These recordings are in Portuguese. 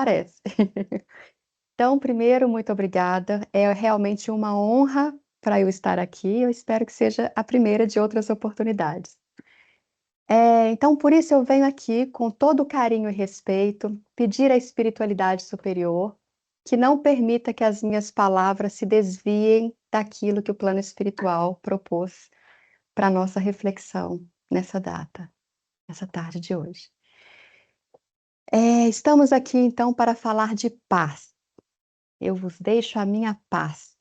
Parece. Então, primeiro, muito obrigada. É realmente uma honra para eu estar aqui. Eu espero que seja a primeira de outras oportunidades. Então, por isso eu venho aqui com todo o carinho e respeito, pedir à espiritualidade superior que não permita que as minhas palavras se desviem daquilo que o plano espiritual propôs para a nossa reflexão nessa data, nessa tarde de hoje. Estamos aqui então para falar de paz. Eu vos deixo a minha paz.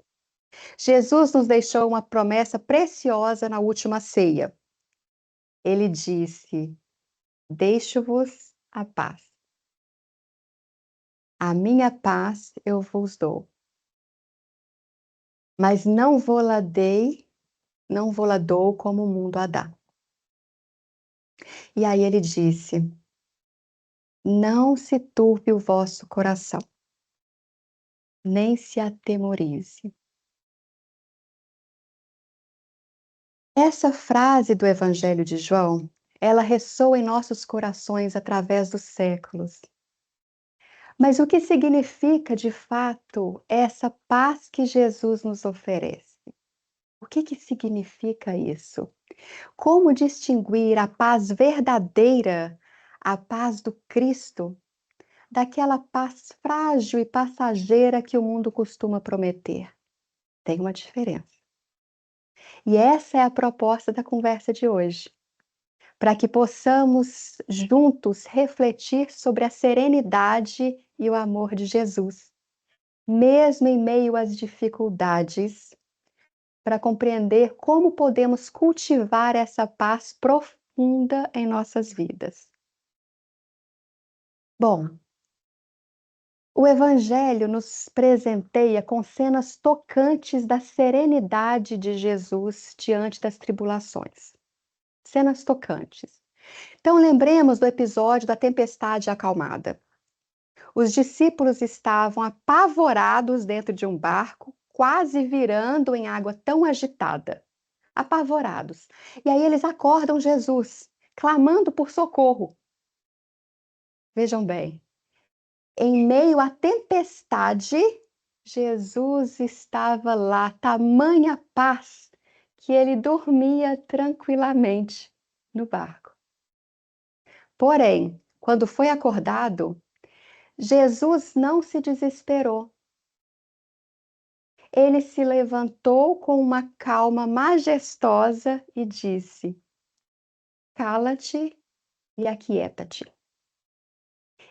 Jesus nos deixou uma promessa preciosa na última ceia. Ele disse: Deixo-vos a paz. A minha paz eu vos dou. Mas não vou-la dou como o mundo a dá. E aí ele disse: Não se turbe o vosso coração, nem se atemorize. Essa frase do Evangelho de João, ela ressoa em nossos corações através dos séculos. Mas o que significa, de fato, essa paz que Jesus nos oferece? O que significa isso? Como distinguir a paz verdadeira, a paz do Cristo, daquela paz frágil e passageira que o mundo costuma prometer? Tem uma diferença. E essa é a proposta da conversa de hoje, para que possamos juntos refletir sobre a serenidade e o amor de Jesus, mesmo em meio às dificuldades, para compreender como podemos cultivar essa paz profunda em nossas vidas. Bom, o Evangelho nos presenteia com cenas tocantes da serenidade de Jesus diante das tribulações. Cenas tocantes. Então, lembremos do episódio da tempestade acalmada. Os discípulos estavam apavorados dentro de um barco, quase virando em água tão agitada. Apavorados. E aí eles acordam Jesus, clamando por socorro. Vejam bem, em meio à tempestade, Jesus estava lá, tamanha paz, que ele dormia tranquilamente no barco. Porém, quando foi acordado, Jesus não se desesperou. Ele se levantou com uma calma majestosa e disse: Cala-te e aquieta-te.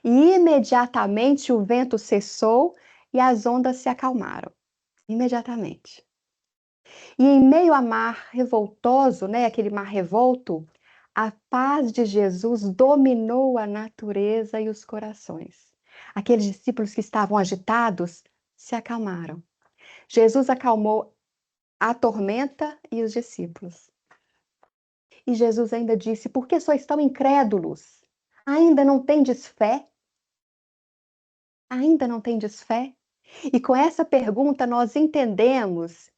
E imediatamente o vento cessou e as ondas se acalmaram. Imediatamente. E em meio ao mar revoltoso, né, aquele mar revolto, a paz de Jesus dominou a natureza e os corações. Aqueles discípulos que estavam agitados se acalmaram. Jesus acalmou a tormenta e os discípulos. E Jesus ainda disse: Por que sois tão incrédulos? Ainda não tendes fé? Ainda não tendes fé? E com essa pergunta nós entendemos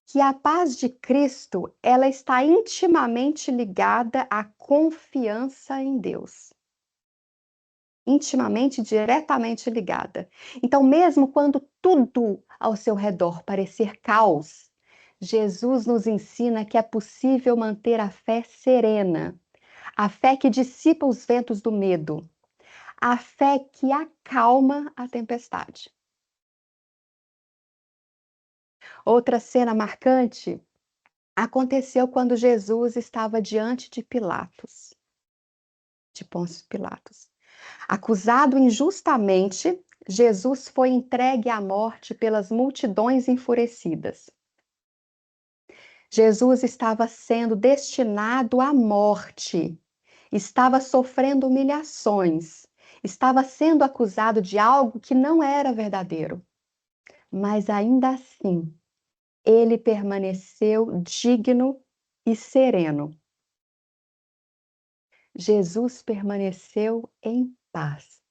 que a paz de Cristo, ela está intimamente ligada à confiança em Deus. Intimamente, diretamente ligada. Então, mesmo quando tudo ao seu redor parecer caos, Jesus nos ensina que é possível manter a fé serena, a fé que dissipa os ventos do medo, a fé que acalma a tempestade. Outra cena marcante aconteceu quando Jesus estava diante de Pilatos, de Pôncio Pilatos. Acusado injustamente, Jesus foi entregue à morte pelas multidões enfurecidas. Jesus estava sendo destinado à morte, estava sofrendo humilhações, estava sendo acusado de algo que não era verdadeiro. Mas ainda assim, ele permaneceu digno e sereno. Jesus permaneceu em paz,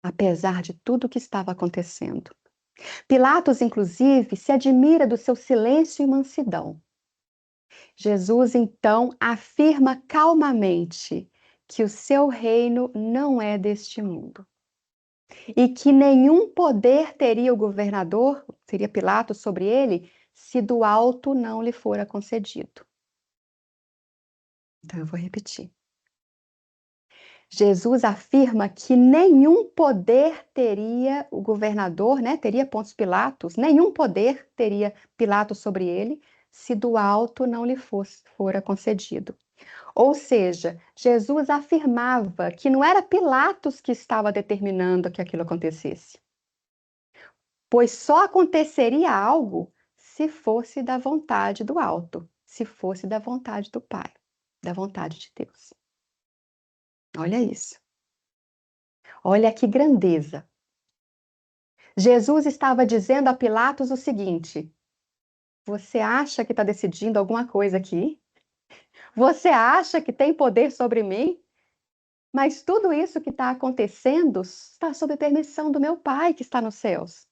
apesar de tudo o que estava acontecendo. Pilatos, inclusive, se admira do seu silêncio e mansidão. Jesus, então, afirma calmamente que o seu reino não é deste mundo. e que nenhum poder teria o governador, seria Pilatos, sobre ele, se do alto não lhe fora concedido. Então eu vou repetir. Jesus afirma que nenhum poder teria o governador, né, teria Pôncio Pilatos, nenhum poder teria Pilatos sobre ele, se do alto não lhe fora concedido. Ou seja, Jesus afirmava que não era Pilatos que estava determinando que aquilo acontecesse, pois só aconteceria algo se fosse da vontade do alto, se fosse da vontade do Pai, da vontade de Deus. Olha isso. Olha que grandeza. Jesus estava dizendo a Pilatos o seguinte: você acha que está decidindo alguma coisa aqui? Você acha que tem poder sobre mim? Mas tudo isso que está acontecendo está sob permissão do meu Pai que está nos céus.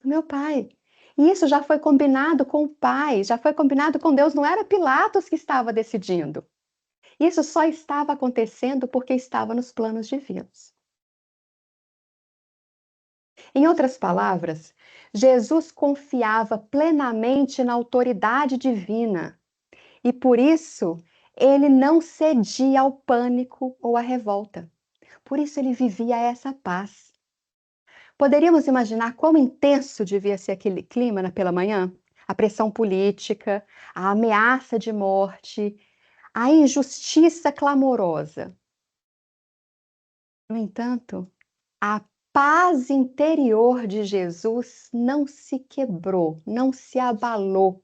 Do meu Pai. E isso já foi combinado com o Pai, já foi combinado com Deus, não era Pilatos que estava decidindo. Isso só estava acontecendo porque estava nos planos divinos. Em outras palavras, Jesus confiava plenamente na autoridade divina e por isso ele não cedia ao pânico ou à revolta. Por isso ele vivia essa paz. Poderíamos imaginar quão intenso devia ser aquele clima pela manhã? A pressão política, a ameaça de morte, a injustiça clamorosa. No entanto, a paz interior de Jesus não se quebrou, não se abalou.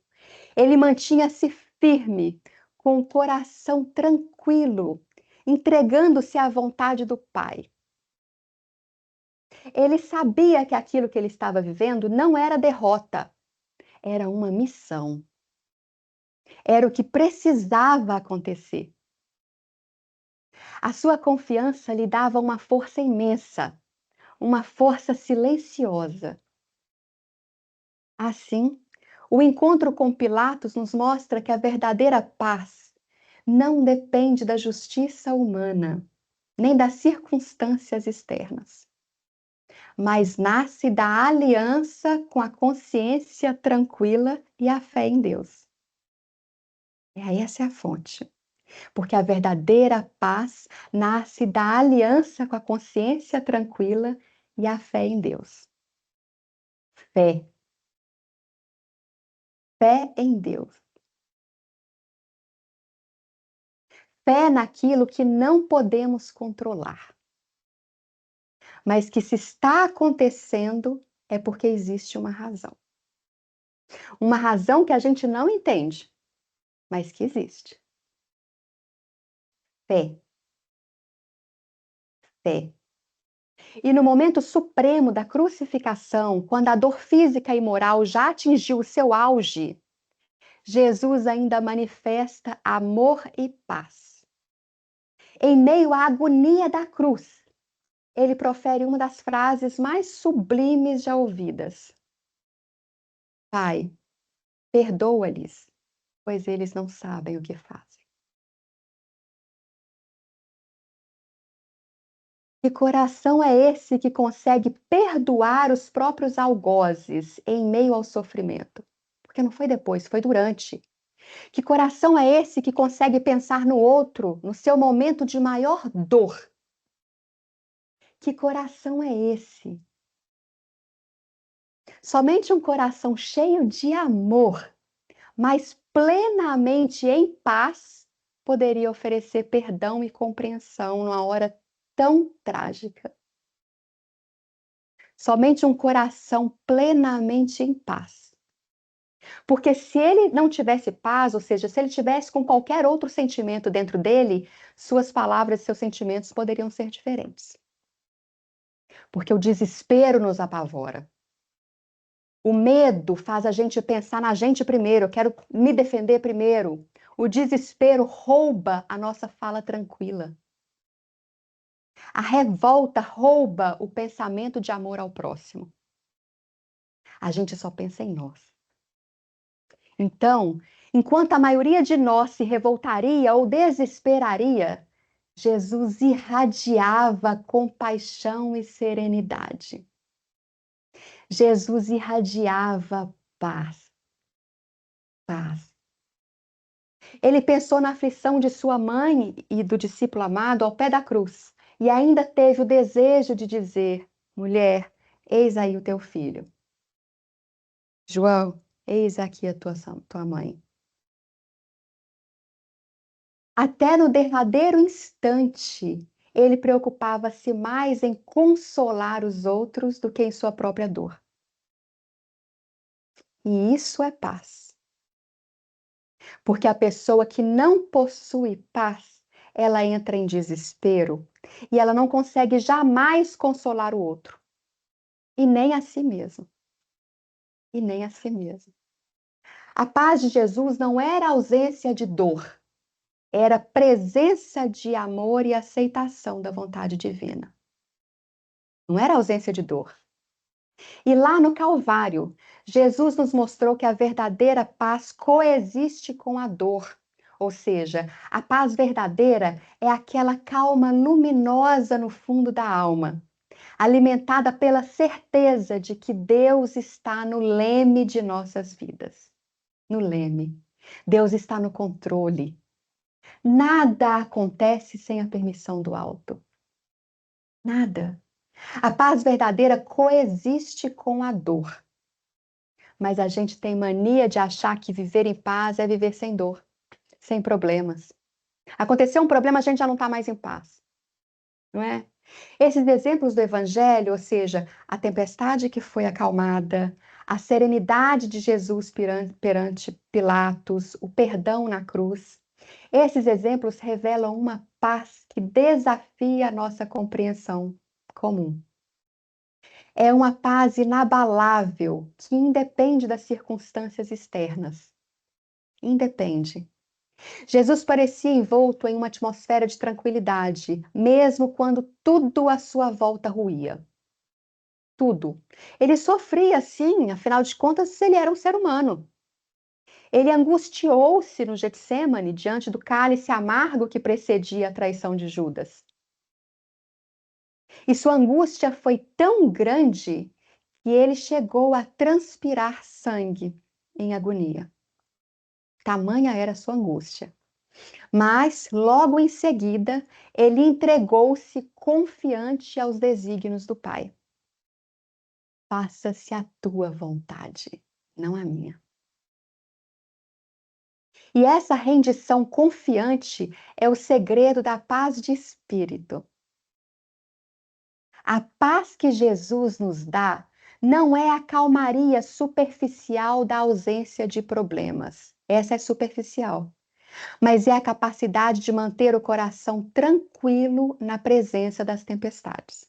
Ele mantinha-se firme, com o coração tranquilo, entregando-se à vontade do Pai. Ele sabia que aquilo que ele estava vivendo não era derrota, era uma missão. Era o que precisava acontecer. A sua confiança lhe dava uma força imensa, uma força silenciosa. Assim, o encontro com Pilatos nos mostra que a verdadeira paz não depende da justiça humana, nem das circunstâncias externas, mas nasce da aliança com a consciência tranquila e a fé em Deus. E aí essa é a fonte, porque a verdadeira paz nasce da aliança com a consciência tranquila e a fé em Deus. Fé. Fé em Deus. Fé naquilo que não podemos controlar, mas que se está acontecendo é porque existe uma razão. Uma razão que a gente não entende, mas que existe. Fé, fé. E no momento supremo da crucificação, quando a dor física e moral já atingiu o seu auge, Jesus ainda manifesta amor e paz. Em meio à agonia da cruz, ele profere uma das frases mais sublimes já ouvidas: Pai, perdoa-lhes, pois eles não sabem o que fazem. Que coração é esse que consegue perdoar os próprios algozes em meio ao sofrimento? Porque não foi depois, foi durante. Que coração é esse que consegue pensar no outro, no seu momento de maior dor? Que coração é esse? Somente um coração cheio de amor, mas plenamente em paz, poderia oferecer perdão e compreensão numa hora tão trágica. Somente um coração plenamente em paz. Porque se ele não tivesse paz, ou seja, se ele tivesse com qualquer outro sentimento dentro dele, suas palavras e seus sentimentos poderiam ser diferentes. Porque o desespero nos apavora. O medo faz a gente pensar na gente primeiro, eu quero me defender primeiro. O desespero rouba a nossa fala tranquila. A revolta rouba o pensamento de amor ao próximo. A gente só pensa em nós. Então, enquanto a maioria de nós se revoltaria ou desesperaria, Jesus irradiava compaixão e serenidade. Jesus irradiava paz, paz. Ele pensou na aflição de sua mãe e do discípulo amado ao pé da cruz, e ainda teve o desejo de dizer: mulher, eis aí o teu filho. João, eis aqui a tua mãe. Até no derradeiro instante, ele preocupava-se mais em consolar os outros do que em sua própria dor. E isso é paz. Porque a pessoa que não possui paz, ela entra em desespero e ela não consegue jamais consolar o outro, e nem a si mesmo, e nem a si mesmo. A paz de Jesus não era ausência de dor, era presença de amor e aceitação da vontade divina. Não era ausência de dor. E lá no Calvário, Jesus nos mostrou que a verdadeira paz coexiste com a dor. Ou seja, a paz verdadeira é aquela calma luminosa no fundo da alma, alimentada pela certeza de que Deus está no leme de nossas vidas. No leme. Deus está no controle. Nada acontece sem a permissão do alto. Nada. A paz verdadeira coexiste com a dor. Mas a gente tem mania de achar que viver em paz é viver sem dor, sem problemas. Aconteceu um problema, a gente já não está mais em paz, não é? Esses exemplos do Evangelho, ou seja, a tempestade que foi acalmada, a serenidade de Jesus perante Pilatos, o perdão na cruz, esses exemplos revelam uma paz que desafia a nossa compreensão comum. É uma paz inabalável, que independe das circunstâncias externas. Independe. Jesus parecia envolto em uma atmosfera de tranquilidade, mesmo quando tudo à sua volta ruía. Tudo. Ele sofria, sim, afinal de contas, ele era um ser humano. Ele angustiou-se no Getsêmani diante do cálice amargo que precedia a traição de Judas. E sua angústia foi tão grande que ele chegou a transpirar sangue em agonia. Tamanha era sua angústia. Mas, logo em seguida, ele entregou-se confiante aos desígnios do Pai. Faça-se a tua vontade, não a minha. E essa rendição confiante é o segredo da paz de espírito. A paz que Jesus nos dá não é a calmaria superficial da ausência de problemas. Essa é superficial. Mas é a capacidade de manter o coração tranquilo na presença das tempestades.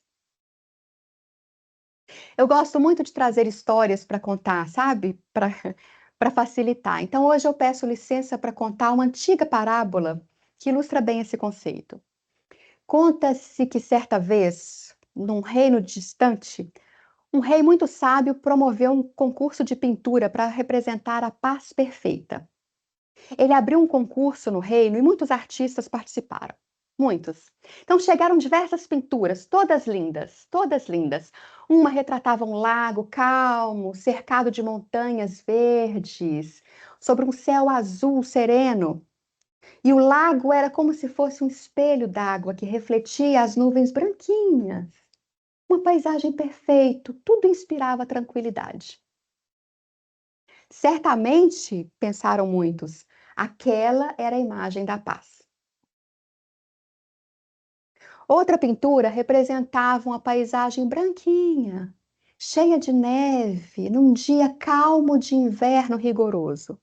Eu gosto muito de trazer histórias para contar, sabe? Para facilitar. Então, hoje eu peço licença para contar uma antiga parábola que ilustra bem esse conceito. Conta-se que certa vez, num reino distante, um rei muito sábio promoveu um concurso de pintura para representar a paz perfeita. Ele abriu um concurso no reino e muitos artistas participaram. Muitos. Então chegaram diversas pinturas, todas lindas, todas lindas. Uma retratava um lago calmo, cercado de montanhas verdes, sobre um céu azul sereno. E o lago era como se fosse um espelho d'água que refletia as nuvens branquinhas. Uma paisagem perfeita, tudo inspirava tranquilidade. Certamente, pensaram muitos, aquela era a imagem da paz. Outra pintura representava uma paisagem branquinha, cheia de neve, num dia calmo de inverno rigoroso.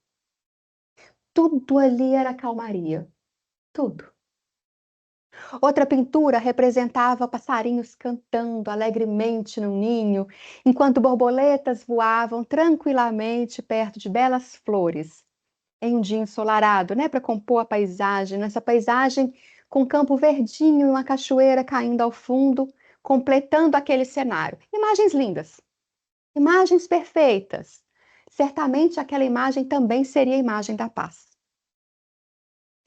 Tudo ali era calmaria, tudo. Outra pintura representava passarinhos cantando alegremente no ninho, enquanto borboletas voavam tranquilamente perto de belas flores, em um dia ensolarado, né, para compor a paisagem, nessa paisagem com um campo verdinho e uma cachoeira caindo ao fundo, completando aquele cenário. Imagens lindas, imagens perfeitas. Certamente aquela imagem também seria a imagem da paz.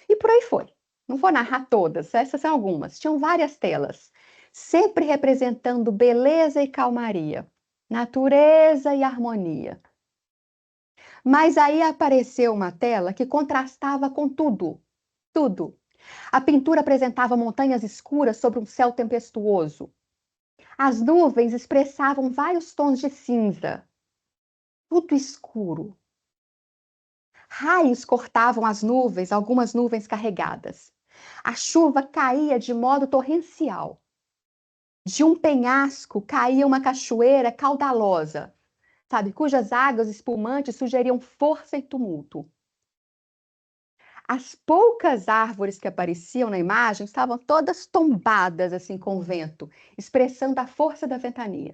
E por aí foi. Não vou narrar todas, essas são algumas. Tinham várias telas, sempre representando beleza e calmaria, natureza e harmonia. Mas aí apareceu uma tela que contrastava com tudo, tudo. A pintura apresentava montanhas escuras sobre um céu tempestuoso. As nuvens expressavam vários tons de cinza, tudo escuro. Raios cortavam as nuvens, algumas nuvens carregadas. A chuva caía de modo torrencial. De um penhasco caía uma cachoeira caudalosa, sabe, cujas águas espumantes sugeriam força e tumulto. As poucas árvores que apareciam na imagem estavam todas tombadas assim com o vento, expressando a força da ventania.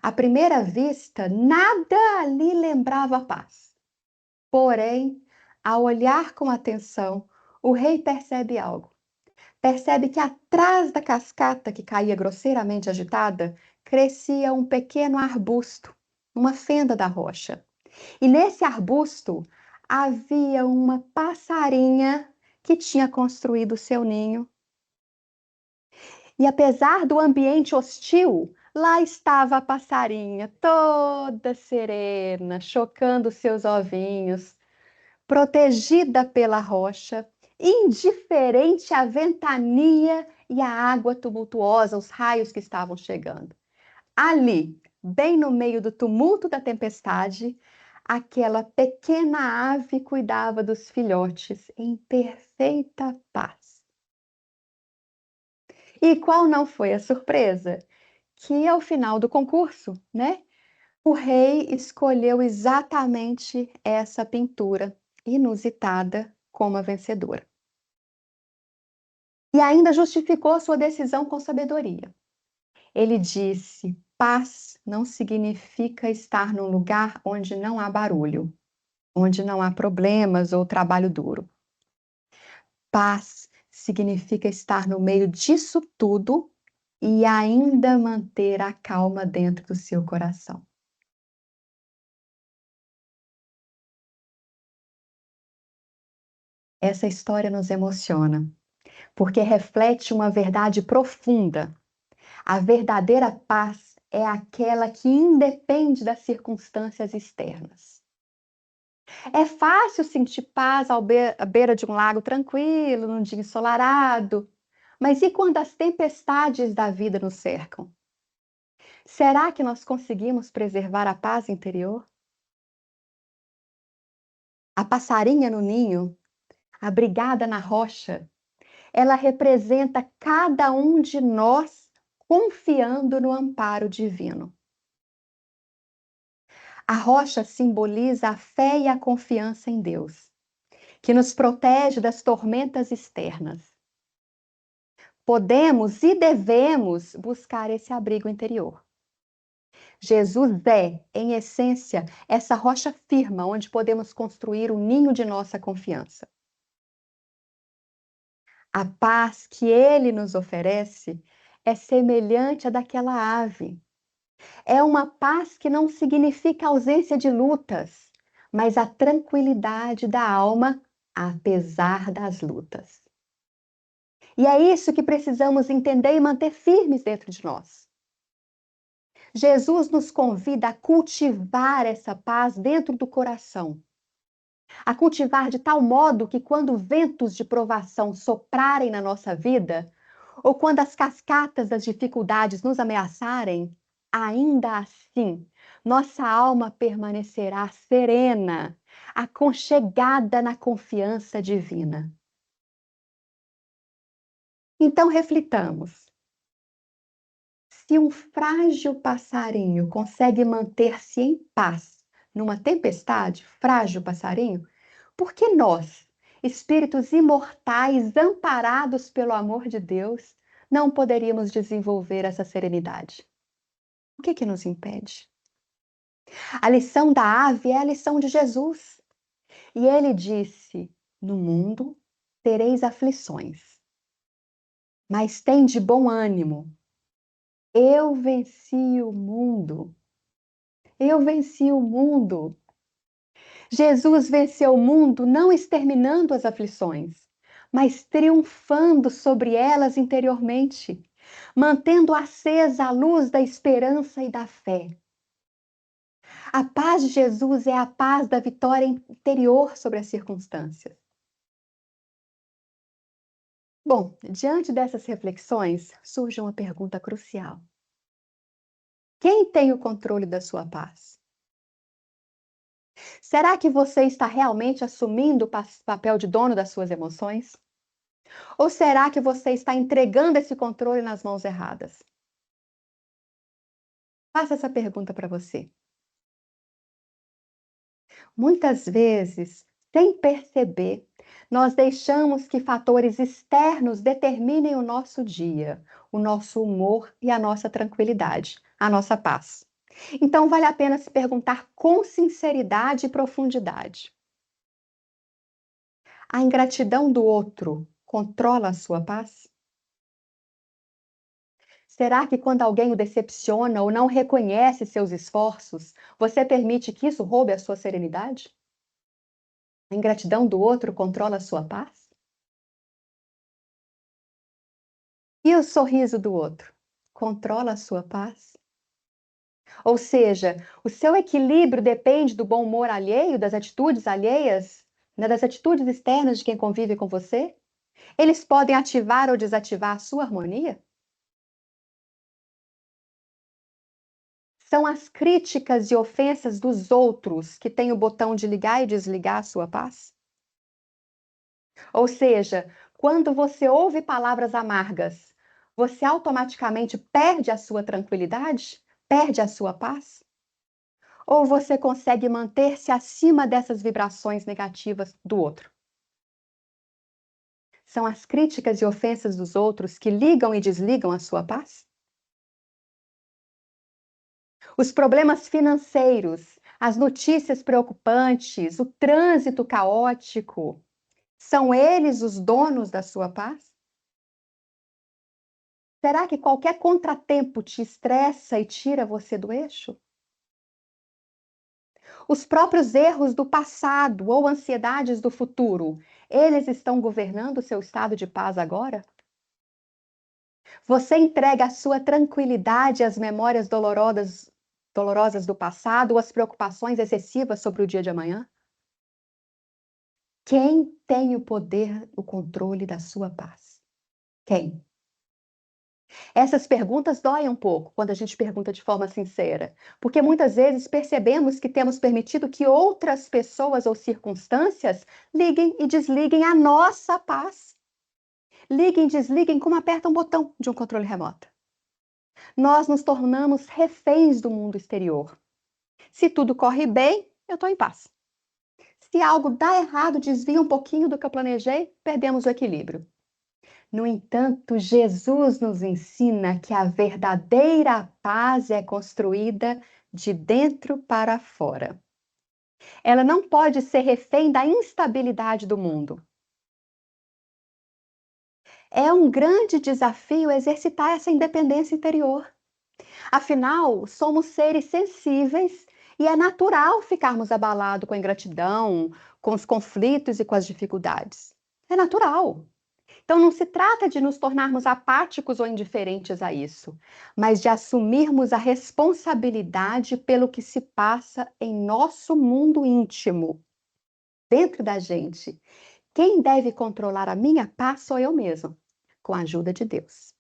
À primeira vista, nada ali lembrava a paz. Porém, ao olhar com atenção, o rei percebe algo. Percebe que atrás da cascata que caía grosseiramente agitada, crescia um pequeno arbusto, uma fenda da rocha. E nesse arbusto havia uma passarinha que tinha construído seu ninho. E apesar do ambiente hostil, lá estava a passarinha, toda serena, chocando seus ovinhos, protegida pela rocha, indiferente à ventania e à água tumultuosa, os raios que estavam chegando. Ali, bem no meio do tumulto da tempestade, aquela pequena ave cuidava dos filhotes em perfeita paz. E qual não foi a surpresa? Que ao final do concurso, né, o rei escolheu exatamente essa pintura inusitada como a vencedora. E ainda justificou sua decisão com sabedoria. Ele disse: paz não significa estar num lugar onde não há barulho, onde não há problemas ou trabalho duro. Paz significa estar no meio disso tudo e ainda manter a calma dentro do seu coração. Essa história nos emociona, porque reflete uma verdade profunda. A verdadeira paz é aquela que independe das circunstâncias externas. É fácil sentir paz à beira de um lago tranquilo, num dia ensolarado, mas e quando as tempestades da vida nos cercam? Será que nós conseguimos preservar a paz interior? A passarinha no ninho, abrigada na rocha, ela representa cada um de nós confiando no amparo divino. A rocha simboliza a fé e a confiança em Deus, que nos protege das tormentas externas. Podemos e devemos buscar esse abrigo interior. Jesus é, em essência, essa rocha firme onde podemos construir o ninho de nossa confiança. A paz que ele nos oferece é semelhante à daquela ave. É uma paz que não significa ausência de lutas, mas a tranquilidade da alma, apesar das lutas. E é isso que precisamos entender e manter firmes dentro de nós. Jesus nos convida a cultivar essa paz dentro do coração, a cultivar de tal modo que quando ventos de provação soprarem na nossa vida, ou quando as cascatas das dificuldades nos ameaçarem, ainda assim, nossa alma permanecerá serena, aconchegada na confiança divina. Então, reflitamos. Se um frágil passarinho consegue manter-se em paz numa tempestade, frágil passarinho, por que nós, espíritos imortais, amparados pelo amor de Deus, não poderíamos desenvolver essa serenidade? O que nos impede? A lição da ave é a lição de Jesus. E ele disse: no mundo tereis aflições, mas tende bom ânimo. Eu venci o mundo. Eu venci o mundo. Jesus venceu o mundo não exterminando as aflições, mas triunfando sobre elas interiormente, mantendo acesa a luz da esperança e da fé. A paz de Jesus é a paz da vitória interior sobre as circunstâncias. Bom, diante dessas reflexões, surge uma pergunta crucial: quem tem o controle da sua paz? Será que você está realmente assumindo o papel de dono das suas emoções? Ou será que você está entregando esse controle nas mãos erradas? Faça essa pergunta para você. Muitas vezes, sem perceber, nós deixamos que fatores externos determinem o nosso dia, o nosso humor e a nossa tranquilidade, a nossa paz. Então, vale a pena se perguntar com sinceridade e profundidade: a ingratidão do outro controla a sua paz? Será que quando alguém o decepciona ou não reconhece seus esforços, você permite que isso roube a sua serenidade? A ingratidão do outro controla a sua paz? E o sorriso do outro controla a sua paz? Ou seja, o seu equilíbrio depende do bom humor alheio, das atitudes alheias, né, das atitudes externas de quem convive com você? Eles podem ativar ou desativar a sua harmonia? São as críticas e ofensas dos outros que têm o botão de ligar e desligar a sua paz? Ou seja, quando você ouve palavras amargas, você automaticamente perde a sua tranquilidade? Perde a sua paz? Ou você consegue manter-se acima dessas vibrações negativas do outro? São as críticas e ofensas dos outros que ligam e desligam a sua paz? Os problemas financeiros, as notícias preocupantes, o trânsito caótico, são eles os donos da sua paz? Será que qualquer contratempo te estressa e tira você do eixo? Os próprios erros do passado ou ansiedades do futuro, eles estão governando o seu estado de paz agora? Você entrega a sua tranquilidade às memórias dolorosas do passado ou às preocupações excessivas sobre o dia de amanhã? Quem tem o poder, o controle da sua paz? Quem? Essas perguntas doem um pouco quando a gente pergunta de forma sincera, porque muitas vezes percebemos que temos permitido que outras pessoas ou circunstâncias liguem e desliguem a nossa paz. Liguem e desliguem como aperta um botão de um controle remoto. Nós nos tornamos reféns do mundo exterior. Se tudo corre bem, eu estou em paz. Se algo dá errado, desvia um pouquinho do que eu planejei, perdemos o equilíbrio. No entanto, Jesus nos ensina que a verdadeira paz é construída de dentro para fora. Ela não pode ser refém da instabilidade do mundo. É um grande desafio exercitar essa independência interior. Afinal, somos seres sensíveis e é natural ficarmos abalados com a ingratidão, com os conflitos e com as dificuldades. É natural. Então, não se trata de nos tornarmos apáticos ou indiferentes a isso, mas de assumirmos a responsabilidade pelo que se passa em nosso mundo íntimo, dentro da gente. Quem deve controlar a minha paz sou eu mesmo, com a ajuda de Deus.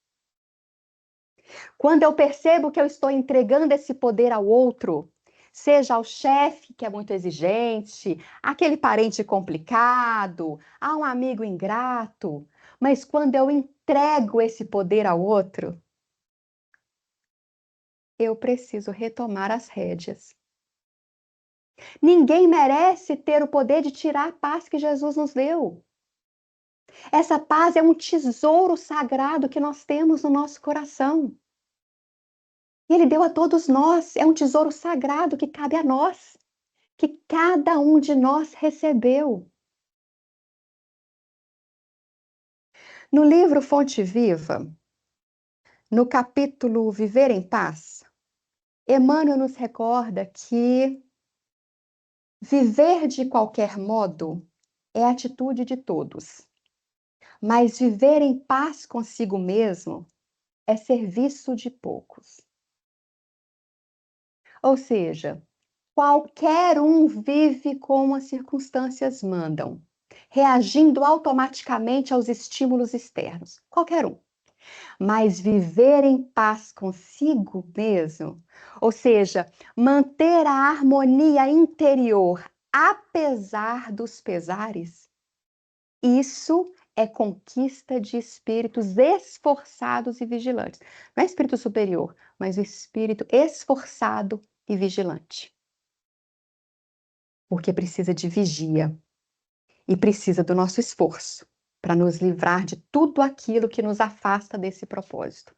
Quando eu percebo que eu estou entregando esse poder ao outro, seja ao chefe que é muito exigente, aquele parente complicado, a um amigo ingrato, mas quando eu entrego esse poder ao outro, eu preciso retomar as rédeas. Ninguém merece ter o poder de tirar a paz que Jesus nos deu. Essa paz é um tesouro sagrado que nós temos no nosso coração. E Ele deu a todos nós, é um tesouro sagrado que cabe a nós, que cada um de nós recebeu. No livro Fonte Viva, no capítulo Viver em Paz, Emmanuel nos recorda que Viver de qualquer modo é atitude de todos, mas viver em paz consigo mesmo é serviço de poucos. Ou seja, qualquer um vive como as circunstâncias mandam, reagindo automaticamente aos estímulos externos. Qualquer um. Mas viver em paz consigo mesmo, ou seja, manter a harmonia interior apesar dos pesares, isso é conquista de espíritos esforçados e vigilantes. Não é espírito superior, mas o espírito esforçado e vigilante. Porque precisa de vigia e precisa do nosso esforço para nos livrar de tudo aquilo que nos afasta desse propósito.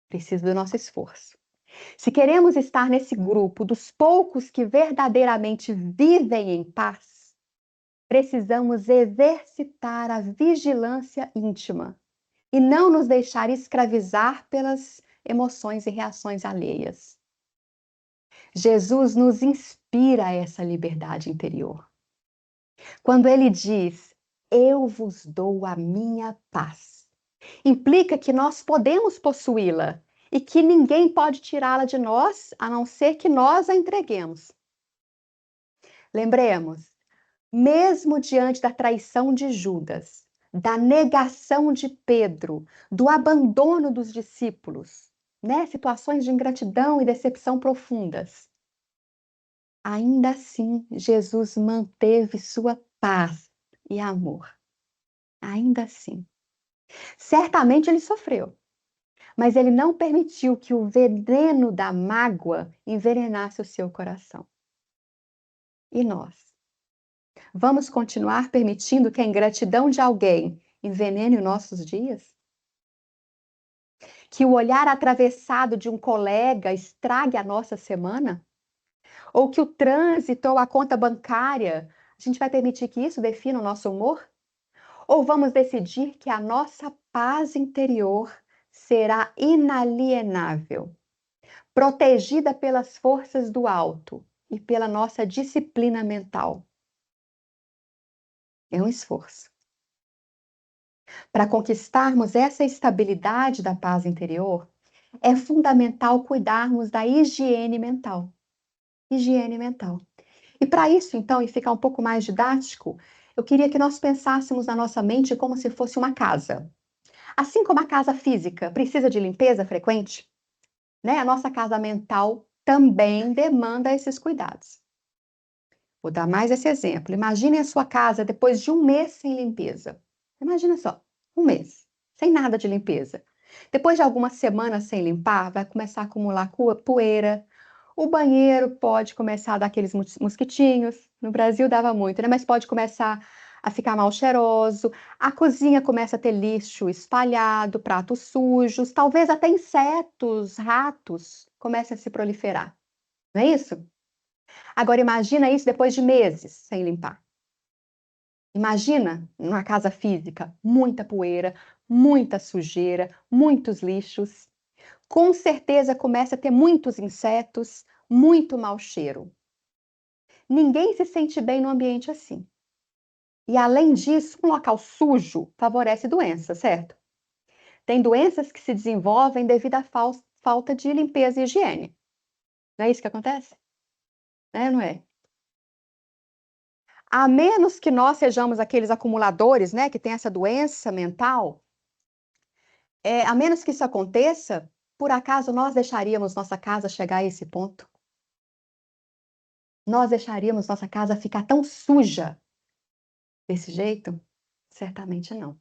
Precisa do nosso esforço. Se queremos estar nesse grupo dos poucos que verdadeiramente vivem em paz, precisamos exercitar a vigilância íntima e não nos deixar escravizar pelas emoções e reações alheias. Jesus nos inspira a essa liberdade interior. Quando ele diz: "Eu vos dou a minha paz", implica que nós podemos possuí-la e que ninguém pode tirá-la de nós, a não ser que nós a entreguemos. Lembremos, mesmo diante da traição de Judas, da negação de Pedro, do abandono dos discípulos, né? Situações de ingratidão e decepção profundas. Ainda assim, Jesus manteve sua paz e amor. Ainda assim. Certamente ele sofreu, mas ele não permitiu que o veneno da mágoa envenenasse o seu coração. E nós? Vamos continuar permitindo que a ingratidão de alguém envenene os nossos dias? Que o olhar atravessado de um colega estrague a nossa semana? Ou que o trânsito ou a conta bancária, a gente vai permitir que isso defina o nosso humor? Ou vamos decidir que a nossa paz interior será inalienável, protegida pelas forças do alto e pela nossa disciplina mental? É um esforço. Para conquistarmos essa estabilidade da paz interior, é fundamental cuidarmos da higiene mental. Higiene mental. E para isso, então, e ficar um pouco mais didático, eu queria que nós pensássemos na nossa mente como se fosse uma casa. Assim como a casa física precisa de limpeza frequente, né? A nossa casa mental também demanda esses cuidados. Vou dar mais esse exemplo. Imagine a sua casa depois de um mês sem limpeza. Imagina só, um mês, sem nada de limpeza. Depois de algumas semanas sem limpar, vai começar a acumular poeira. O banheiro pode começar a dar aqueles mosquitinhos. No Brasil dava muito, né? Mas pode começar a ficar mal cheiroso. A cozinha começa a ter lixo espalhado, pratos sujos, talvez até insetos, ratos comecem a se proliferar. Não é isso? Agora imagina isso depois de meses sem limpar. Imagina numa casa física, muita poeira, muita sujeira, muitos lixos. Com certeza começa a ter muitos insetos, muito mau cheiro. Ninguém se sente bem num ambiente assim. E além disso, um local sujo favorece doenças, certo? Tem doenças que se desenvolvem devido à falta de limpeza e higiene. Não é isso que acontece? É, não é? A menos que nós sejamos aqueles acumuladores, né, que tem essa doença mental, a menos que isso aconteça, por acaso nós deixaríamos nossa casa chegar a esse ponto? Nós deixaríamos nossa casa ficar tão suja desse jeito? Certamente não.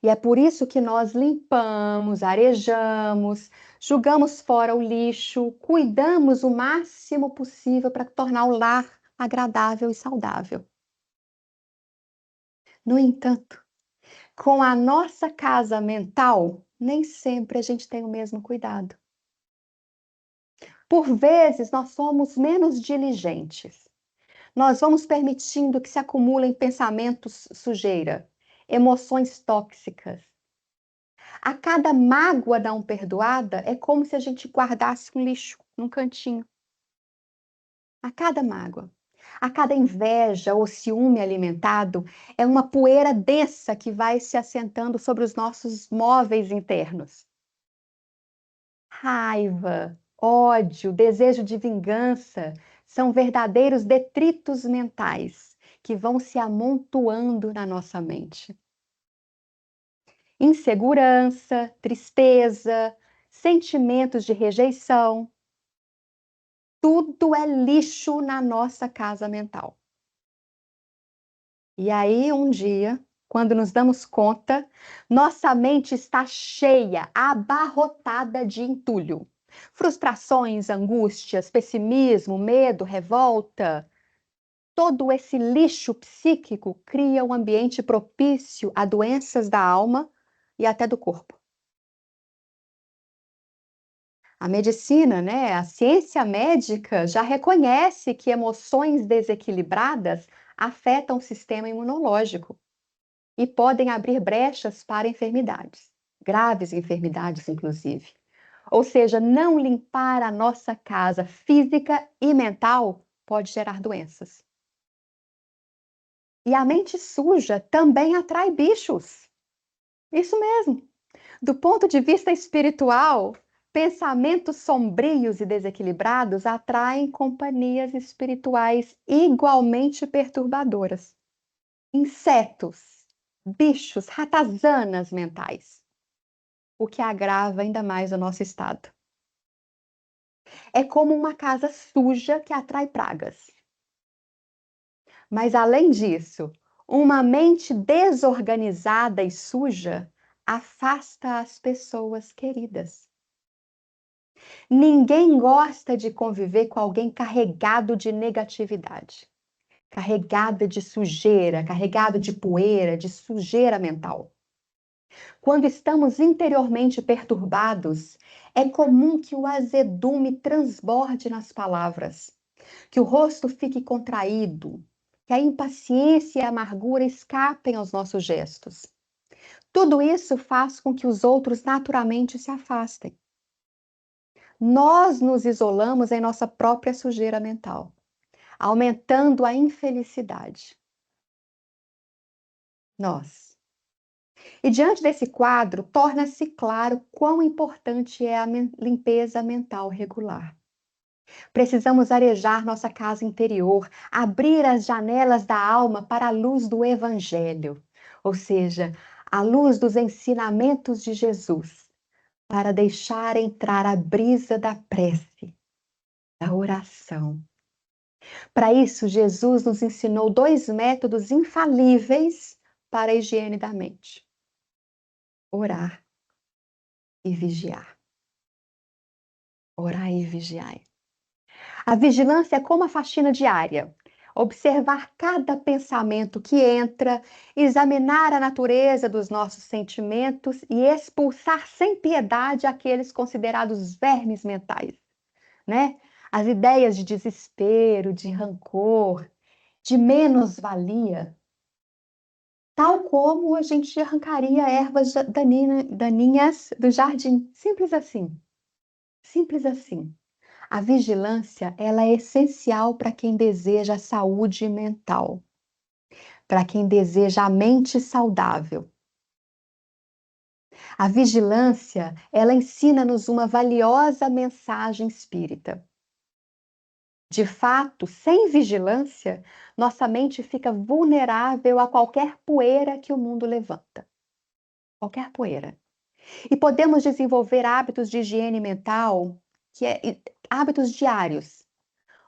E é por isso que nós limpamos, arejamos, jogamos fora o lixo, cuidamos o máximo possível para tornar o lar agradável e saudável. No entanto, com a nossa casa mental, nem sempre a gente tem o mesmo cuidado. Por vezes, nós somos menos diligentes. Nós vamos permitindo que se acumulem pensamentos sujeira, emoções tóxicas. A cada mágoa não perdoada é como se a gente guardasse um lixo num cantinho. A cada mágoa. A cada inveja ou ciúme alimentado, é uma poeira densa que vai se assentando sobre os nossos móveis internos. Raiva, ódio, desejo de vingança são verdadeiros detritos mentais que vão se amontoando na nossa mente. Insegurança, tristeza, sentimentos de rejeição, tudo é lixo na nossa casa mental. E aí, um dia, quando nos damos conta, nossa mente está cheia, abarrotada de entulho. Frustrações, angústias, pessimismo, medo, revolta. Todo esse lixo psíquico cria um ambiente propício a doenças da alma e até do corpo. A medicina, né, a ciência médica já reconhece que emoções desequilibradas afetam o sistema imunológico e podem abrir brechas para enfermidades, graves enfermidades, inclusive. Ou seja, não limpar a nossa casa física e mental pode gerar doenças. E a mente suja também atrai bichos. Isso mesmo. Do ponto de vista espiritual, pensamentos sombrios e desequilibrados atraem companhias espirituais igualmente perturbadoras. Insetos, bichos, ratazanas mentais, o que agrava ainda mais o nosso estado. É como uma casa suja que atrai pragas. Mas além disso, uma mente desorganizada e suja afasta as pessoas queridas. Ninguém gosta de conviver com alguém carregado de negatividade, carregada de sujeira, carregado de poeira, de sujeira mental. Quando estamos interiormente perturbados, é comum que o azedume transborde nas palavras, que o rosto fique contraído, que a impaciência e a amargura escapem aos nossos gestos. Tudo isso faz com que os outros naturalmente se afastem. Nós nos isolamos em nossa própria sujeira mental, aumentando a infelicidade. Nós. E diante desse quadro, torna-se claro quão importante é a limpeza mental regular. Precisamos arejar nossa casa interior, abrir as janelas da alma para a luz do Evangelho, ou seja, a luz dos ensinamentos de Jesus, para deixar entrar a brisa da prece, da oração. Para isso, Jesus nos ensinou 2 métodos infalíveis para a higiene da mente: orar e vigiar. Orar e vigiar. A vigilância é como a faxina diária. Observar cada pensamento que entra, examinar a natureza dos nossos sentimentos e expulsar sem piedade aqueles considerados vermes mentais, né? As ideias de desespero, de rancor, de menos-valia, tal como a gente arrancaria ervas daninhas do jardim. Simples assim. Simples assim. A vigilância, ela é essencial para quem deseja saúde mental, para quem deseja a mente saudável. A vigilância, ela ensina-nos uma valiosa mensagem espírita. De fato, sem vigilância, nossa mente fica vulnerável a qualquer poeira que o mundo levanta. Qualquer poeira. E podemos desenvolver hábitos de higiene mental, hábitos diários.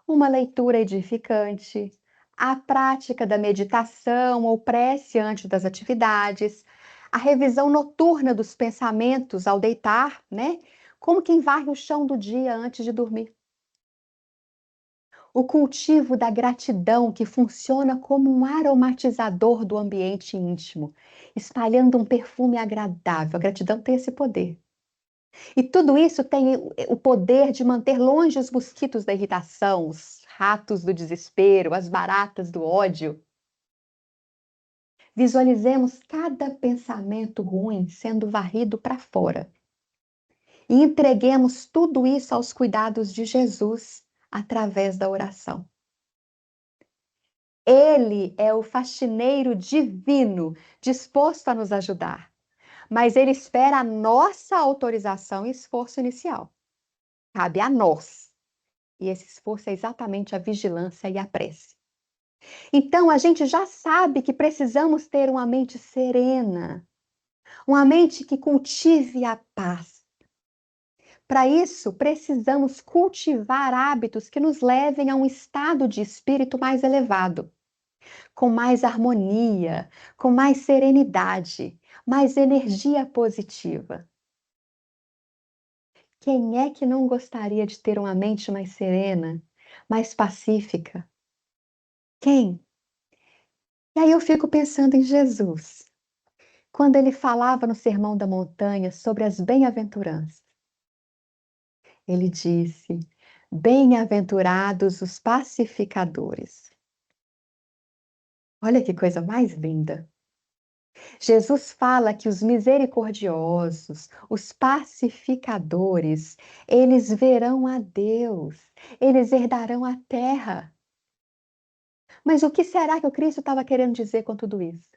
Uma leitura edificante, a prática da meditação ou prece antes das atividades, a revisão noturna dos pensamentos ao deitar, né? Como quem varre o chão do dia antes de dormir. O cultivo da gratidão, que funciona como um aromatizador do ambiente íntimo, espalhando um perfume agradável. A gratidão tem esse poder. E tudo isso tem o poder de manter longe os mosquitos da irritação, os ratos do desespero, as baratas do ódio. Visualizemos cada pensamento ruim sendo varrido para fora. E entreguemos tudo isso aos cuidados de Jesus através da oração. Ele é o faxineiro divino, disposto a nos ajudar, mas ele espera a nossa autorização e esforço inicial. Cabe a nós. E esse esforço é exatamente a vigilância e a prece. Então, a gente já sabe que precisamos ter uma mente serena, uma mente que cultive a paz. Para isso, precisamos cultivar hábitos que nos levem a um estado de espírito mais elevado, com mais harmonia, com mais serenidade, mais energia positiva. Quem é que não gostaria de ter uma mente mais serena, mais pacífica? Quem? E aí eu fico pensando em Jesus, quando ele falava no Sermão da Montanha sobre as bem-aventuranças. Ele disse: Bem-aventurados os pacificadores. Olha que coisa mais linda. Jesus fala que os misericordiosos, os pacificadores, eles verão a Deus, eles herdarão a terra. Mas o que será que o Cristo estava querendo dizer com tudo isso?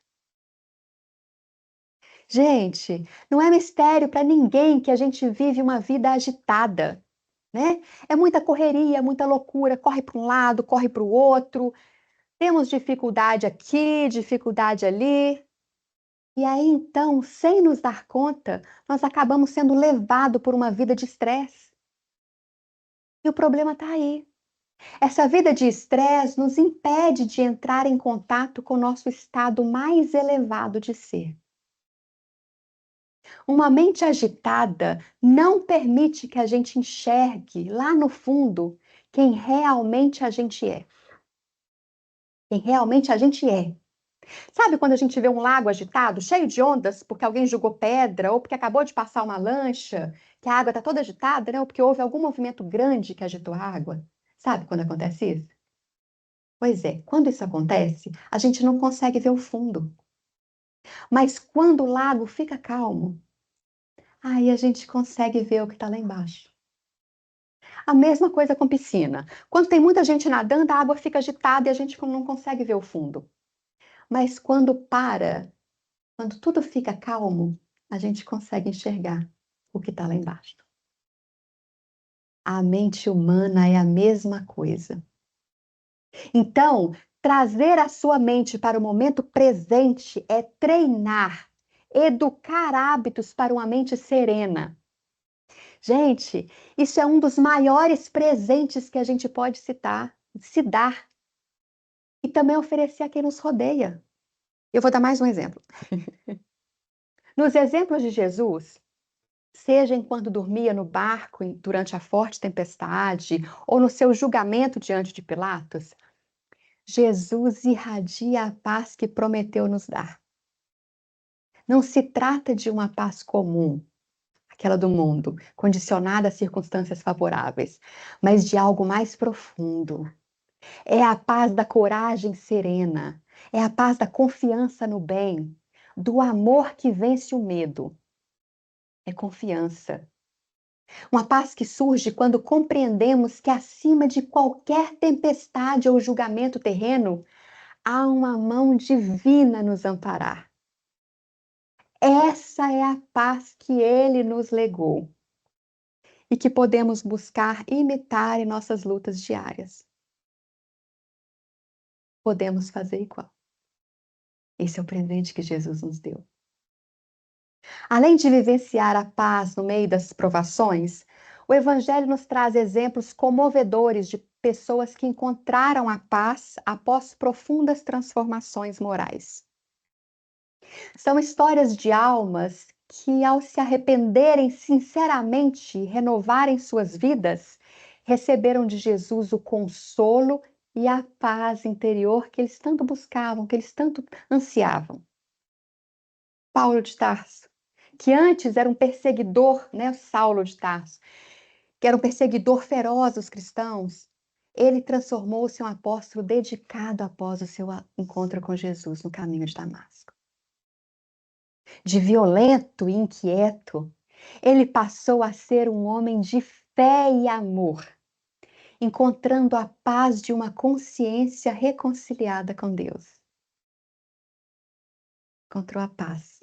Gente, não é mistério para ninguém que a gente vive uma vida agitada, né? É muita correria, muita loucura, corre para um lado, corre para o outro. Temos dificuldade aqui, dificuldade ali. E aí, então, sem nos dar conta, nós acabamos sendo levados por uma vida de estresse. E o problema está aí. Essa vida de estresse nos impede de entrar em contato com o nosso estado mais elevado de ser. Uma mente agitada não permite que a gente enxergue lá no fundo quem realmente a gente é. Quem realmente a gente é. Sabe quando a gente vê um lago agitado, cheio de ondas, porque alguém jogou pedra ou porque acabou de passar uma lancha, que a água está toda agitada, né? Ou porque houve algum movimento grande que agitou a água? Sabe quando acontece isso? Pois é, quando isso acontece, a gente não consegue ver o fundo. Mas quando o lago fica calmo, aí a gente consegue ver o que está lá embaixo. A mesma coisa com piscina. Quando tem muita gente nadando, a água fica agitada e a gente não consegue ver o fundo. Mas quando para, quando tudo fica calmo, a gente consegue enxergar o que está lá embaixo. A mente humana é a mesma coisa. Então, trazer a sua mente para o momento presente é treinar, educar hábitos para uma mente serena. Gente, isso é um dos maiores presentes que a gente pode se dar e também oferecer a quem nos rodeia. Eu vou dar mais um exemplo. Nos exemplos de Jesus, seja enquanto dormia no barco durante a forte tempestade ou no seu julgamento diante de Pilatos, Jesus irradia a paz que prometeu nos dar. Não se trata de uma paz comum, aquela do mundo, condicionada a circunstâncias favoráveis, mas de algo mais profundo. É a paz da coragem serena, é a paz da confiança no bem, do amor que vence o medo. É confiança. Uma paz que surge quando compreendemos que acima de qualquer tempestade ou julgamento terreno, há uma mão divina nos amparar. Essa é a paz que ele nos legou e que podemos buscar imitar em nossas lutas diárias. Podemos fazer igual. Esse é o presente que Jesus nos deu. Além de vivenciar a paz no meio das provações, o Evangelho nos traz exemplos comovedores de pessoas que encontraram a paz após profundas transformações morais. São histórias de almas que, ao se arrependerem sinceramente e renovarem suas vidas, receberam de Jesus o consolo e a paz interior que eles tanto buscavam, que eles tanto ansiavam. Paulo de Tarso, que antes era um perseguidor, né, Saulo de Tarso, que era um perseguidor feroz dos cristãos, ele transformou-se em um apóstolo dedicado após o seu encontro com Jesus no caminho de Damasco. De violento e inquieto, ele passou a ser um homem de fé e amor. encontrando a paz de uma consciência reconciliada com Deus. Encontrou a paz.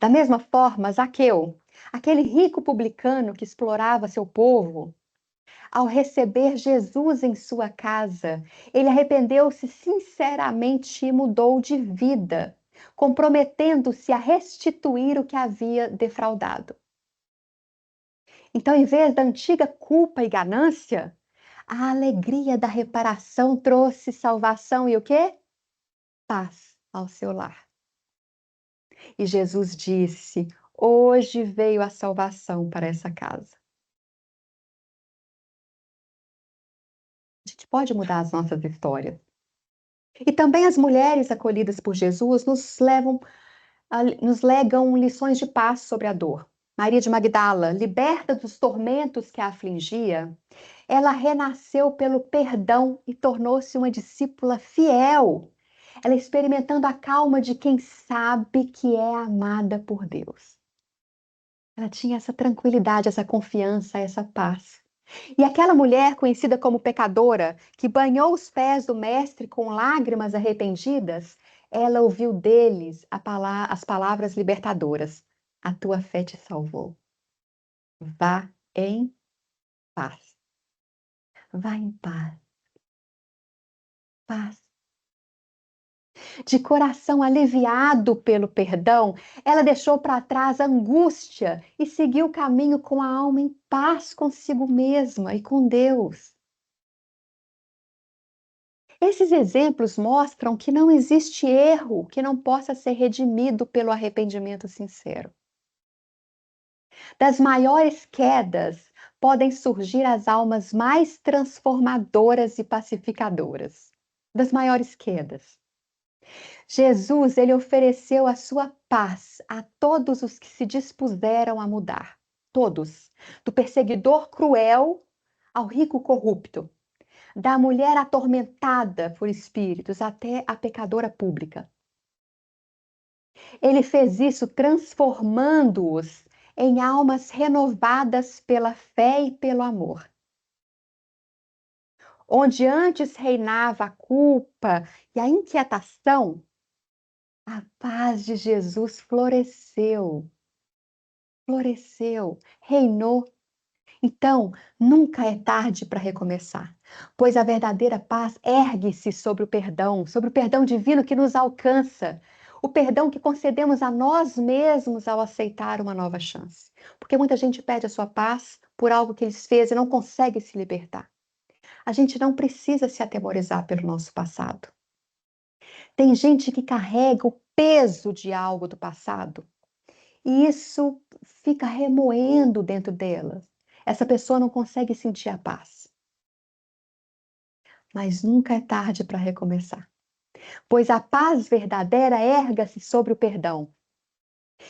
Da mesma forma, Zaqueu, aquele rico publicano que explorava seu povo, ao receber Jesus em sua casa, ele arrependeu-se sinceramente e mudou de vida, comprometendo-se a restituir o que havia defraudado. Então, em vez da antiga culpa e ganância, a alegria da reparação trouxe salvação e o quê? Paz ao seu lar. E Jesus disse: hoje veio a salvação para essa casa. A gente pode mudar as nossas histórias. E também as mulheres acolhidas por Jesus nos legam lições de paz sobre a dor. Maria de Magdala, liberta dos tormentos que a afligia, ela renasceu pelo perdão e tornou-se uma discípula fiel. Ela experimentando a calma de quem sabe que é amada por Deus. Ela tinha essa tranquilidade, essa confiança, essa paz. E aquela mulher conhecida como pecadora, que banhou os pés do mestre com lágrimas arrependidas, ela ouviu deles as palavras libertadoras: a tua fé te salvou. Vá em paz. Vá em paz. Paz. De coração aliviado pelo perdão, ela deixou para trás a angústia e seguiu o caminho com a alma em paz consigo mesma e com Deus. Esses exemplos mostram que não existe erro que não possa ser redimido pelo arrependimento sincero. Das maiores quedas podem surgir as almas mais transformadoras e pacificadoras. Das maiores quedas. Jesus, ele ofereceu a sua paz a todos os que se dispuseram a mudar. Todos. Do perseguidor cruel ao rico corrupto. Da mulher atormentada por espíritos até a pecadora pública. Ele fez isso transformando-os em almas renovadas pela fé e pelo amor. Onde antes reinava a culpa e a inquietação, a paz de Jesus floresceu, reinou. Então, nunca é tarde para recomeçar, pois a verdadeira paz ergue-se sobre o perdão divino que nos alcança, o perdão que concedemos a nós mesmos ao aceitar uma nova chance. Porque muita gente pede a sua paz por algo que eles fez e não consegue se libertar. A gente não precisa se atemorizar pelo nosso passado. Tem gente que carrega o peso de algo do passado e isso fica remoendo dentro dela. Essa pessoa não consegue sentir a paz. Mas nunca é tarde para recomeçar, pois a paz verdadeira erga-se sobre o perdão.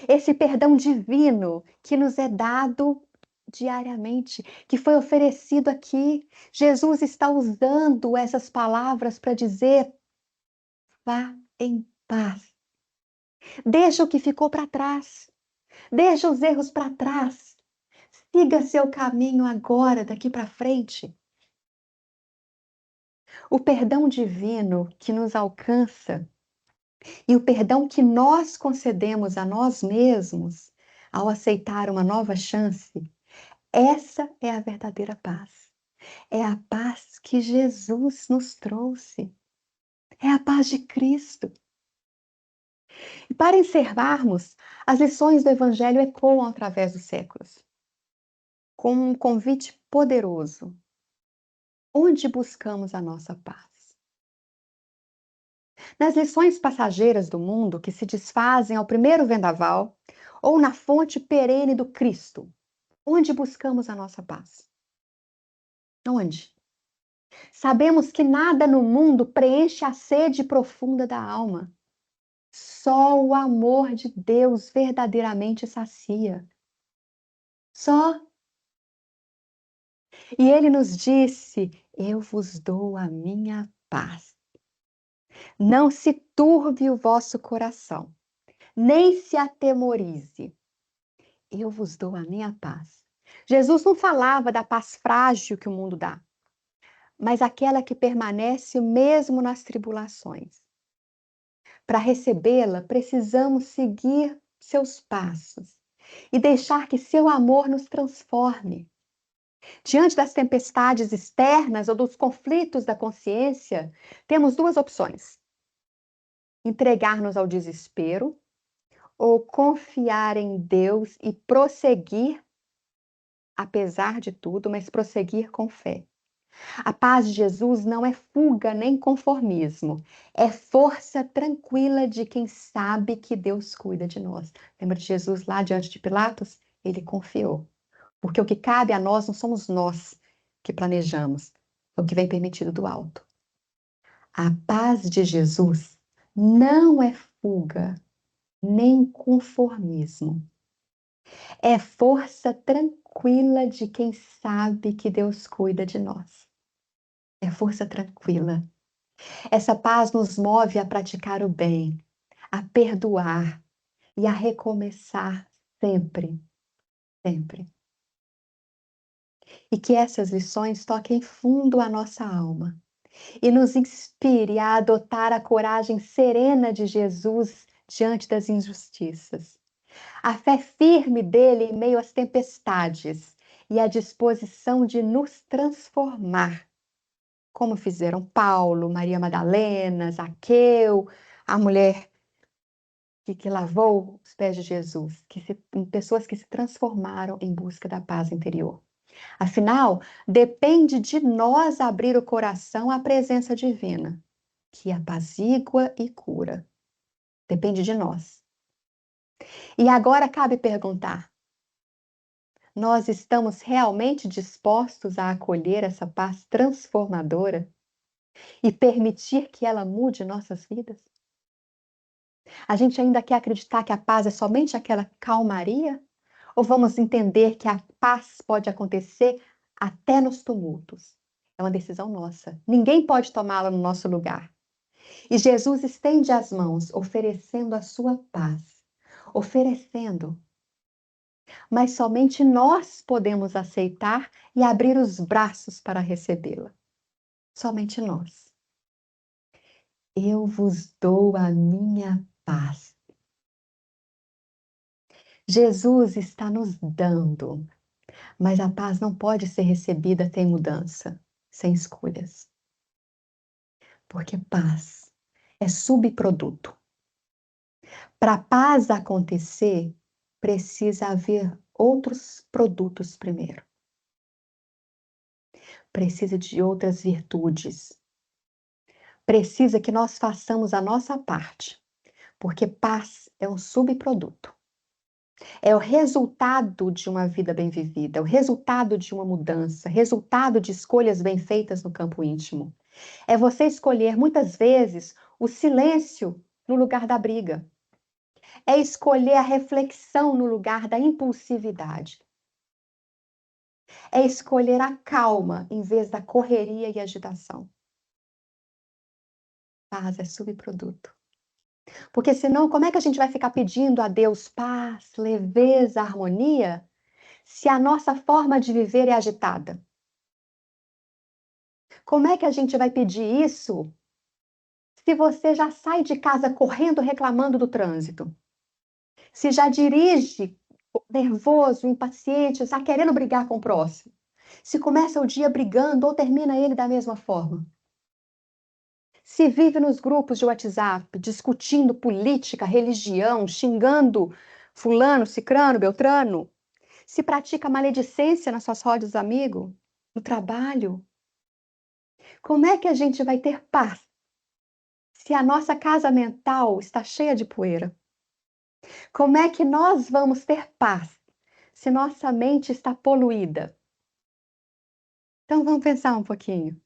Esse perdão divino que nos é dado diariamente, que foi oferecido aqui. Jesus está usando essas palavras para dizer: vá em paz. Deixa o que ficou para trás. Deixa os erros para trás. Siga seu caminho agora, daqui para frente. O perdão divino que nos alcança e o perdão que nós concedemos a nós mesmos ao aceitar uma nova chance, essa é a verdadeira paz. É a paz que Jesus nos trouxe. É a paz de Cristo. E para encerrarmos, as lições do Evangelho ecoam através dos séculos, com um convite poderoso. Onde buscamos a nossa paz? Nas lições passageiras do mundo que se desfazem ao primeiro vendaval, ou na fonte perene do Cristo, onde buscamos a nossa paz? Onde? Sabemos que nada no mundo preenche a sede profunda da alma. Só o amor de Deus verdadeiramente sacia. Só. E ele nos disse: eu vos dou a minha paz. Não se turbe o vosso coração, nem se atemorize. Eu vos dou a minha paz. Jesus não falava da paz frágil que o mundo dá, mas aquela que permanece mesmo nas tribulações. Para recebê-la, precisamos seguir seus passos e deixar que seu amor nos transforme. Diante das tempestades externas ou dos conflitos da consciência, temos duas opções: entregar-nos ao desespero ou confiar em Deus e prosseguir, apesar de tudo, mas prosseguir com fé. A paz de Jesus não é fuga nem conformismo, é força tranquila de quem sabe que Deus cuida de nós. Lembra de Jesus lá diante de Pilatos? Ele confiou, porque o que cabe a nós não somos nós que planejamos, é o que vem permitido do alto. A paz de Jesus não é fuga nem conformismo, é força tranquila de quem sabe que Deus cuida de nós. É força tranquila. Essa paz nos move a praticar o bem, a perdoar e a recomeçar sempre, sempre. E que essas lições toquem fundo a nossa alma e nos inspire a adotar a coragem serena de Jesus diante das injustiças, a fé firme dele em meio às tempestades e a disposição de nos transformar, como fizeram Paulo, Maria Madalena, Zaqueu, a mulher que lavou os pés de Jesus, pessoas que se transformaram em busca da paz interior. Afinal, depende de nós abrir o coração à presença divina, que apazigua e cura. Depende de nós. E agora cabe perguntar: nós estamos realmente dispostos a acolher essa paz transformadora e permitir que ela mude nossas vidas? A gente ainda quer acreditar que a paz é somente aquela calmaria? Ou vamos entender que a paz pode acontecer até nos tumultos? É uma decisão nossa. Ninguém pode tomá-la no nosso lugar. E Jesus estende as mãos, oferecendo a sua paz. Oferecendo. Mas somente nós podemos aceitar e abrir os braços para recebê-la. Somente nós. Eu vos dou a minha paz. Jesus está nos dando, mas a paz não pode ser recebida sem mudança, sem escolhas. Porque paz é subproduto. Para a paz acontecer, precisa haver outros produtos primeiro. Precisa de outras virtudes. Precisa que nós façamos a nossa parte, porque paz é um subproduto. É o resultado de uma vida bem vivida, é o resultado de uma mudança, resultado de escolhas bem feitas no campo íntimo. É você escolher, muitas vezes, o silêncio no lugar da briga. É escolher a reflexão no lugar da impulsividade. É escolher a calma em vez da correria e agitação. Paz é subproduto. Porque senão, como é que a gente vai ficar pedindo a Deus paz, leveza, harmonia, se a nossa forma de viver é agitada? Como é que a gente vai pedir isso se você já sai de casa correndo, reclamando do trânsito? Se já dirige nervoso, impaciente, já querendo brigar com o próximo? Se começa o dia brigando ou termina ele da mesma forma? Se vive nos grupos de WhatsApp, discutindo política, religião, xingando fulano, cicrano, beltrano? Se pratica maledicência nas suas rodas de amigo, no trabalho? Como é que a gente vai ter paz se a nossa casa mental está cheia de poeira? Como é que nós vamos ter paz se nossa mente está poluída? Então vamos pensar um pouquinho.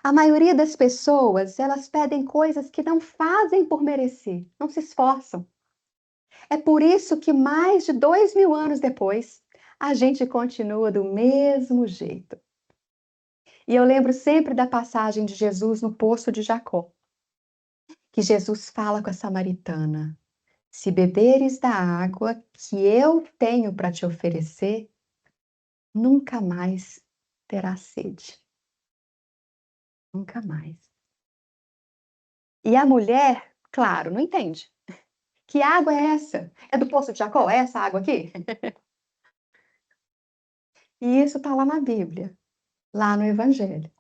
A maioria das pessoas, elas pedem coisas que não fazem por merecer, não se esforçam. É por isso que mais de 2000 anos depois, a gente continua do mesmo jeito. E eu lembro sempre da passagem de Jesus no poço de Jacó, que Jesus fala com a samaritana: se beberes da água que eu tenho para te oferecer, nunca mais terás sede. Nunca mais. E a mulher, claro, não entende. Que água é essa? É do poço de Jacó? É essa água aqui? E isso está lá na Bíblia, lá no Evangelho.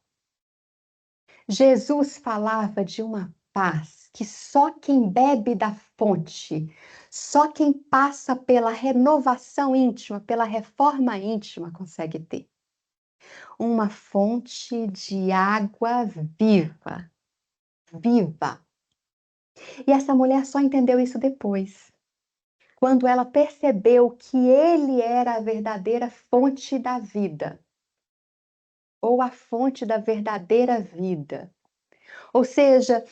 Jesus falava de uma paz que só quem bebe da fonte, só quem passa pela renovação íntima, pela reforma íntima consegue ter. Uma fonte de água viva, viva. E essa mulher só entendeu isso depois, quando ela percebeu que ele era a verdadeira fonte da vida, ou a fonte da verdadeira vida. Ou seja,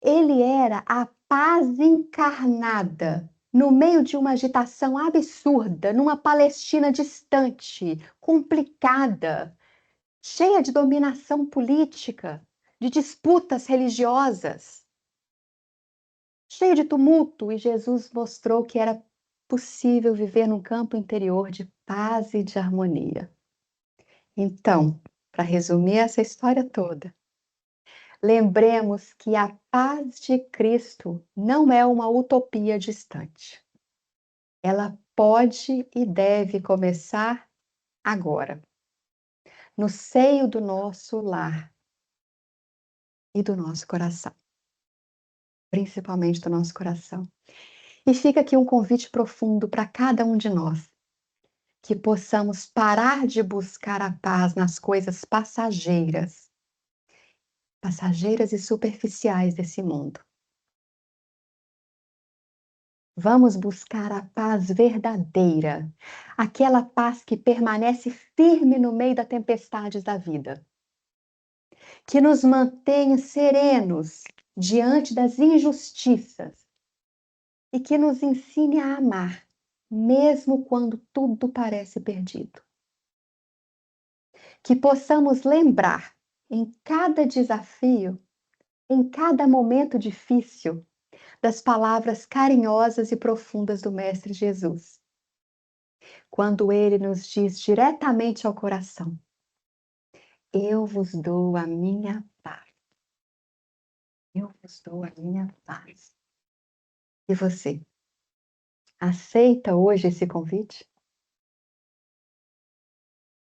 ele era a paz encarnada no meio de uma agitação absurda, numa Palestina distante, complicada, cheia de dominação política, de disputas religiosas, cheio de tumulto, e Jesus mostrou que era possível viver num campo interior de paz e de harmonia. Então, para resumir essa história toda, lembremos que a paz de Cristo não é uma utopia distante. Ela pode e deve começar agora, no seio do nosso lar e do nosso coração, principalmente do nosso coração. E fica aqui um convite profundo para cada um de nós, que possamos parar de buscar a paz nas coisas passageiras e superficiais desse mundo. Vamos buscar a paz verdadeira, aquela paz que permanece firme no meio das tempestades da vida, que nos mantenha serenos diante das injustiças e que nos ensine a amar, mesmo quando tudo parece perdido. Que possamos lembrar em cada desafio, em cada momento difícil, das palavras carinhosas e profundas do Mestre Jesus, quando ele nos diz diretamente ao coração: eu vos dou a minha paz. Eu vos dou a minha paz. E você, aceita hoje esse convite?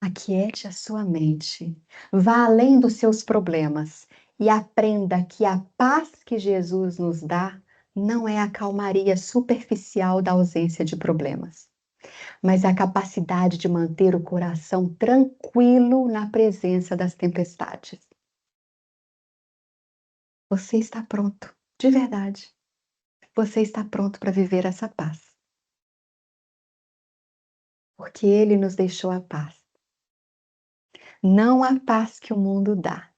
Aquiete a sua mente, vá além dos seus problemas e aprenda que a paz que Jesus nos dá não é a calmaria superficial da ausência de problemas, mas a capacidade de manter o coração tranquilo na presença das tempestades. Você está pronto, de verdade. Você está pronto para viver essa paz. Porque Ele nos deixou a paz. Não a paz que o mundo dá,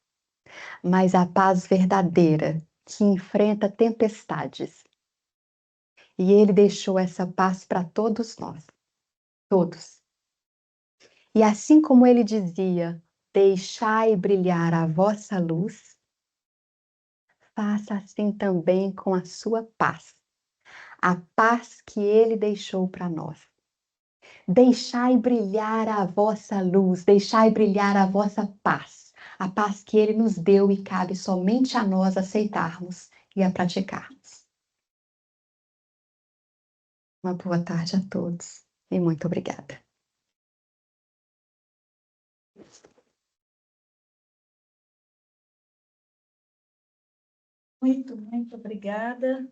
mas a paz verdadeira que enfrenta tempestades. E Ele deixou essa paz para todos nós, todos. E assim como Ele dizia: deixai brilhar a vossa luz, faça assim também com a sua paz, a paz que Ele deixou para nós. Deixai brilhar a vossa luz, deixai brilhar a vossa paz, a paz que Ele nos deu e cabe somente a nós aceitarmos e a praticarmos. Uma boa tarde a todos e muito obrigada. Muito obrigada.